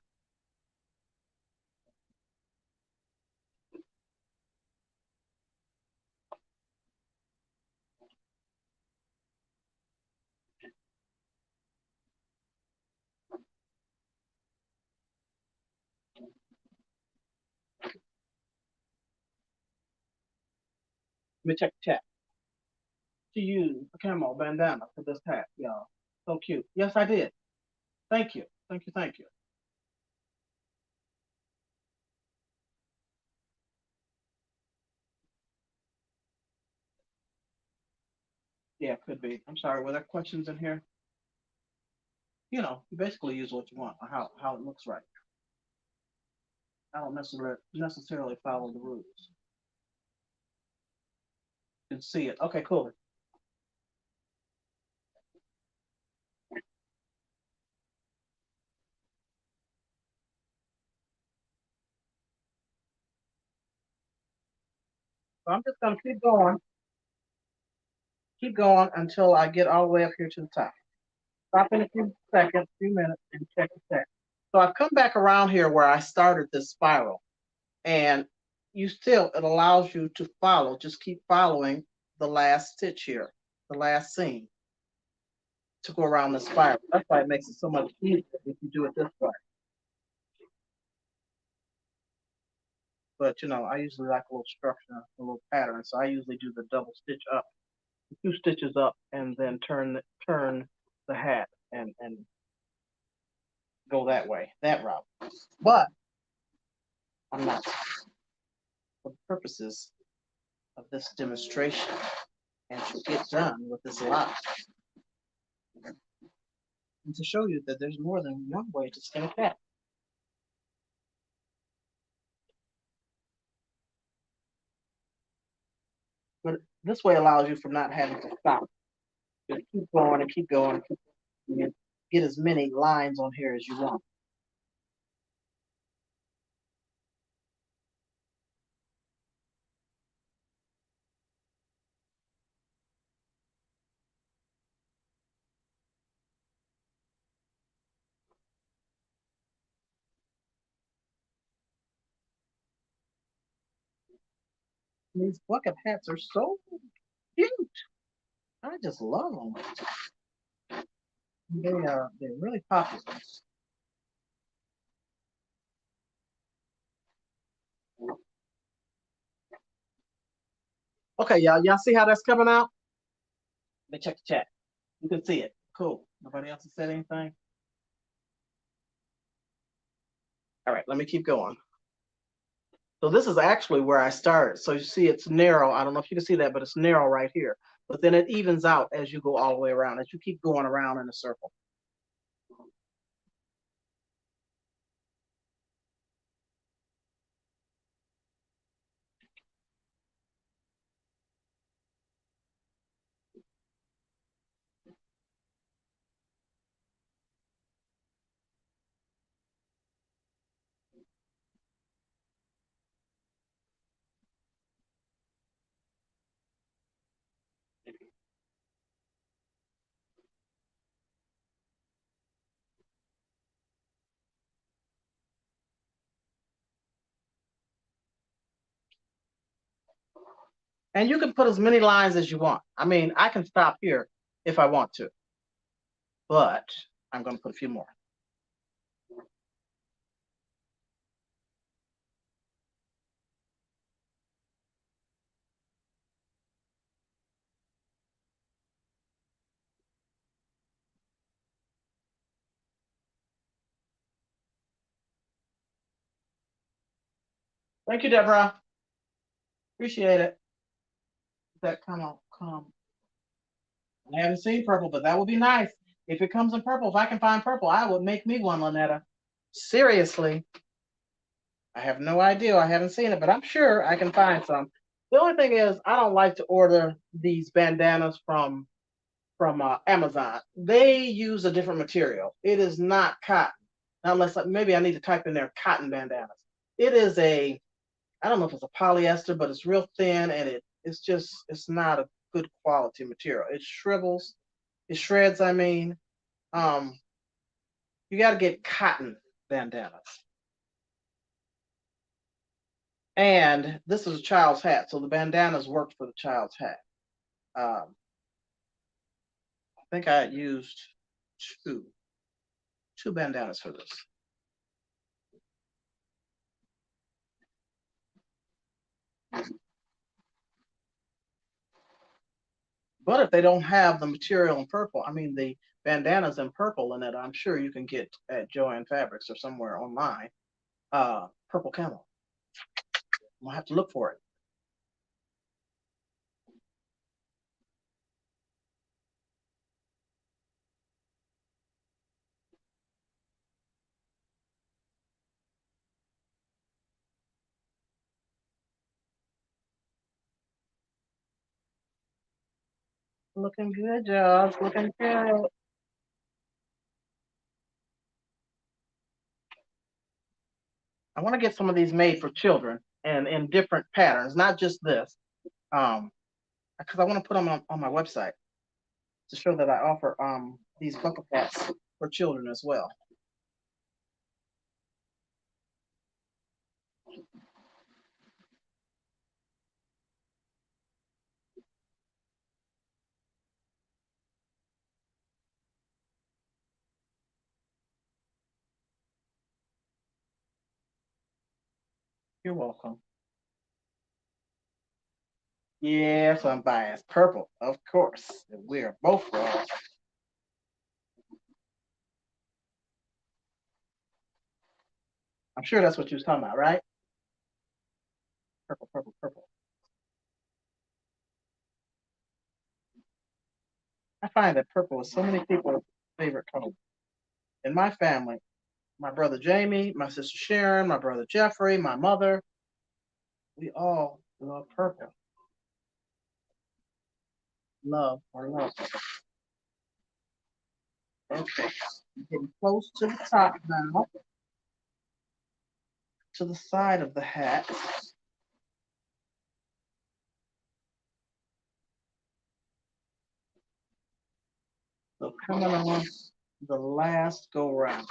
Let me check the chat. To use a camo bandana for this hat, y'all. So cute. Yes, I did. Thank you. Thank you. Thank you. Yeah, could be. I'm sorry. Were there questions in here? You know, you basically use what you want or how it looks right. I don't necessarily follow the rules. You can see it. Okay, cool. So I'm just gonna keep going until I get all the way up here to the top. Stop in a few seconds, few minutes, and check the text. So I've come back around here where I started this spiral, and it allows you to follow. Just keep following the last stitch here, the last seam, to go around the spiral. That's why it makes it so much easier if you do it this way. But you know, I usually like a little structure, a little pattern, so I usually do the double stitch up, 2 stitches up, and then turn the hat and go that way, that route. But I'm not, for the purposes of this demonstration and to get done with this lot, and to show you that there's more than one way to skin a cat. But this way allows you from not having to stop. Just keep going and keep going, and get as many lines on here as you want. And these bucket hats are so cute. I just love them. They're really popular. Okay, y'all see how that's coming out? Let me check the chat. You can see it. Cool. Nobody else has said anything? All right, let me keep going. So this is actually where I started. So you see it's narrow. I don't know if you can see that, but it's narrow right here. But then it evens out as you go all the way around, as you keep going around in a circle. And you can put as many lines as you want. I mean, I can stop here if I want to, but I'm going to put a few more. Thank you, Deborah. Appreciate it. That come. I haven't seen purple, but that would be nice. If it comes in purple, if I can find purple, I would make me one, Lynetta. Seriously. I have no idea. I haven't seen it, but I'm sure I can find some. The only thing is, I don't like to order these bandanas from Amazon. They use a different material. It is not cotton. Unless maybe I need to type in there cotton bandanas. It is a, I don't know if it's a polyester, but it's real thin and it's not a good quality material. It shrivels, it shreds. I mean, um, you got to get cotton bandanas. And this is a child's hat, so the bandanas work for the child's hat. I think I used two bandanas for this. But if they don't have the material in purple, I mean the bandanas in purple in it, I'm sure you can get at Joann Fabrics or somewhere online. Purple camel. I'll have to look for it. Looking good, Josh. Looking good. I want to get some of these made for children and in different patterns, not just this. Because I want to put them on my website to show that I offer these bucket hats for children as well. You're welcome. Yes, I'm biased. Purple, of course. We are both wrong. I'm sure that's what you was talking about, right? Purple, purple, purple. I find that purple is so many people's favorite color. In my family, my brother Jamie, my sister Sharon, my brother Jeffrey, my mother, we all love purple. Love or love. Okay, getting close to the top now, to the side of the hat. So coming on the last go round.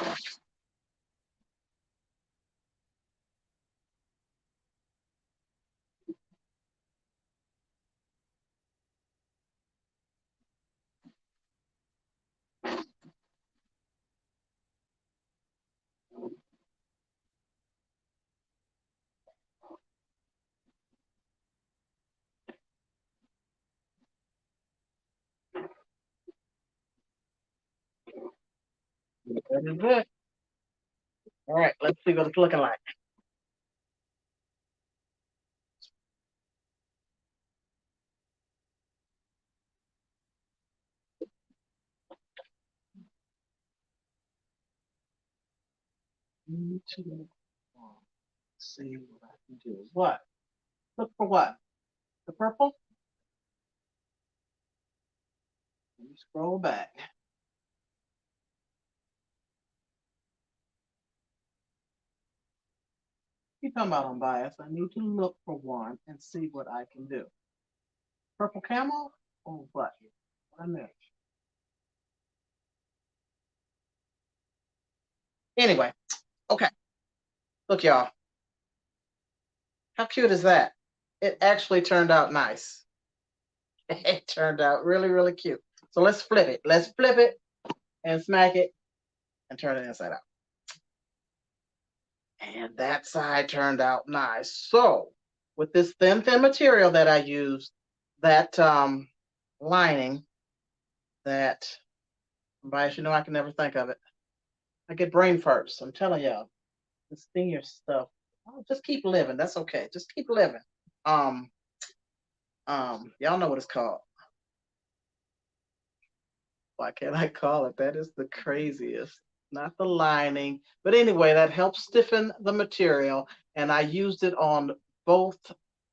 That is it. All right, let's see what it's looking like. See what I can do. What? Look for what? The purple? Let me scroll back. You talking about unbiased. I need to look for one and see what I can do. Purple camel or what? What I missed? Anyway, okay. Look, y'all. How cute is that? It actually turned out nice. It turned out really, really cute. So let's flip it. Let's flip it and smack it and turn it inside out. And that side turned out nice. So with this thin material that I used, that lining, that, bias, you know, I can never think of it. I get brain farts. I'm telling y'all, this senior stuff Oh, just keep living. That's okay. Just keep living. Um, y'all know what it's called. Why can't I call it? That is the craziest. Not the lining. But anyway, that helps stiffen the material. And I used it on both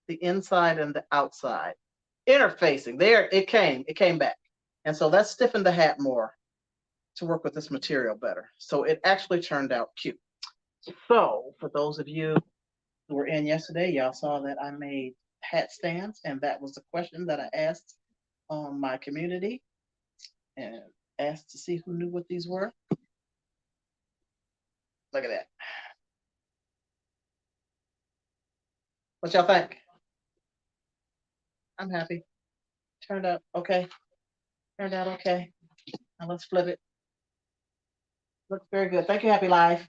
the inside and the outside. Interfacing. There it came back. And so that stiffened the hat more to work with this material better. So it actually turned out cute. So for those of you who were in yesterday, y'all saw that I made hat stands, and that was the question that I asked on my community and asked to see who knew what these were. Look at that. What y'all think? I'm happy. Turned out okay. Turned out okay. Now let's flip it. Looks very good. Thank you, Happy Life.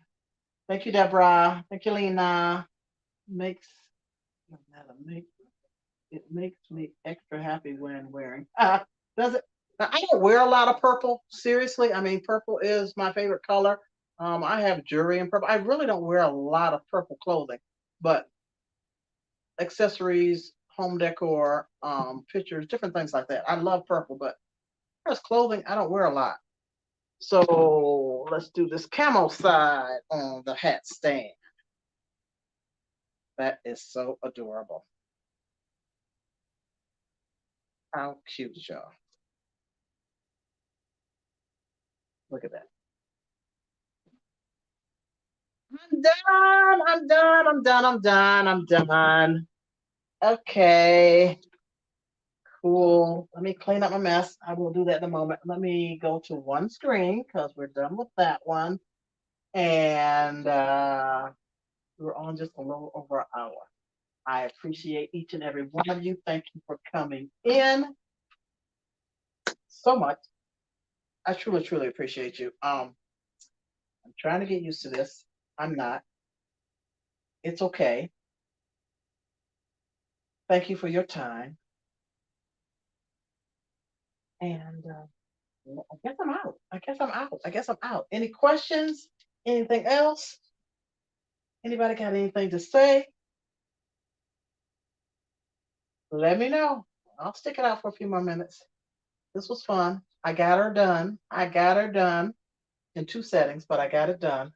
Thank you, Deborah. Thank you, Lena. Makes it makes me extra happy when wearing. Does it? Now, I don't wear a lot of purple. Seriously, I mean, purple is my favorite color. I have jewelry in purple. I really don't wear a lot of purple clothing, but accessories, home decor, pictures, different things like that. I love purple, but as clothing, I don't wear a lot. So let's do this camo side on the hat stand. That is so adorable. How cute, y'all. Look at that. I'm done. I'm done. I'm done. I'm done. I'm done. Okay. Cool. Let me clean up my mess. I will do that in a moment. Let me go to one screen because we're done with that one. And we're on just a little over an hour. I appreciate each and every one of you. Thank you for coming in so much. I truly, truly appreciate you. I'm trying to get used to this. I'm not. It's okay. Thank you for your time. And I guess I'm out. I guess I'm out. I guess I'm out. Any questions? Anything else? Anybody got anything to say? Let me know. I'll stick it out for a few more minutes. This was fun. I got her done. I got her done in two settings, but I got it done.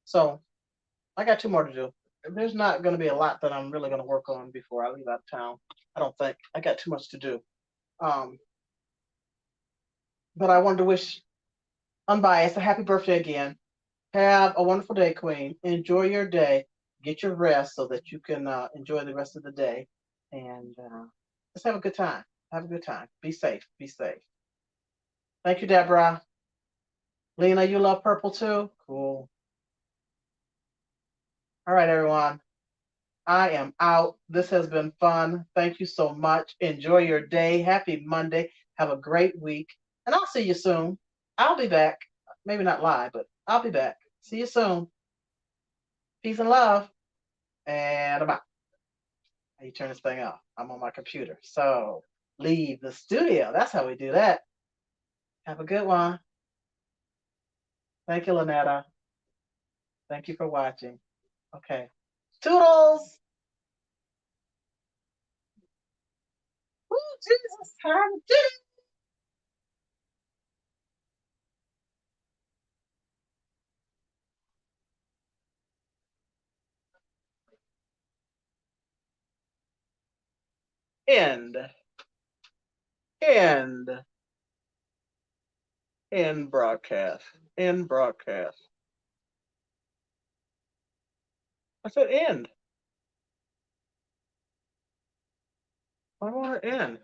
So I got two more to do. There's not going to be a lot that I'm really going to work on before I leave out of town. I don't think. I got too much to do. Um, but I wanted to wish Unbiased a happy birthday again. Have a wonderful day, Queen. Enjoy your day. Get your rest so that you can enjoy the rest of the day. And just have a good time. Have a good time. Be safe. Be safe. Thank you, Deborah. Lena, you love purple too? Cool. All right, everyone. I am out. This has been fun. Thank you so much. Enjoy your day. Happy Monday. Have a great week. And I'll see you soon. I'll be back. Maybe not live, but I'll be back. See you soon. Peace and love. And I'm out. How you turn this thing off? I'm on my computer. So leave the studio. That's how we do that. Have a good one. Thank you, Lynetta. Thank you for watching. Okay. Toodles. Ooh, Jesus, time. End. End. End broadcast. End broadcast. I said end. I want to end.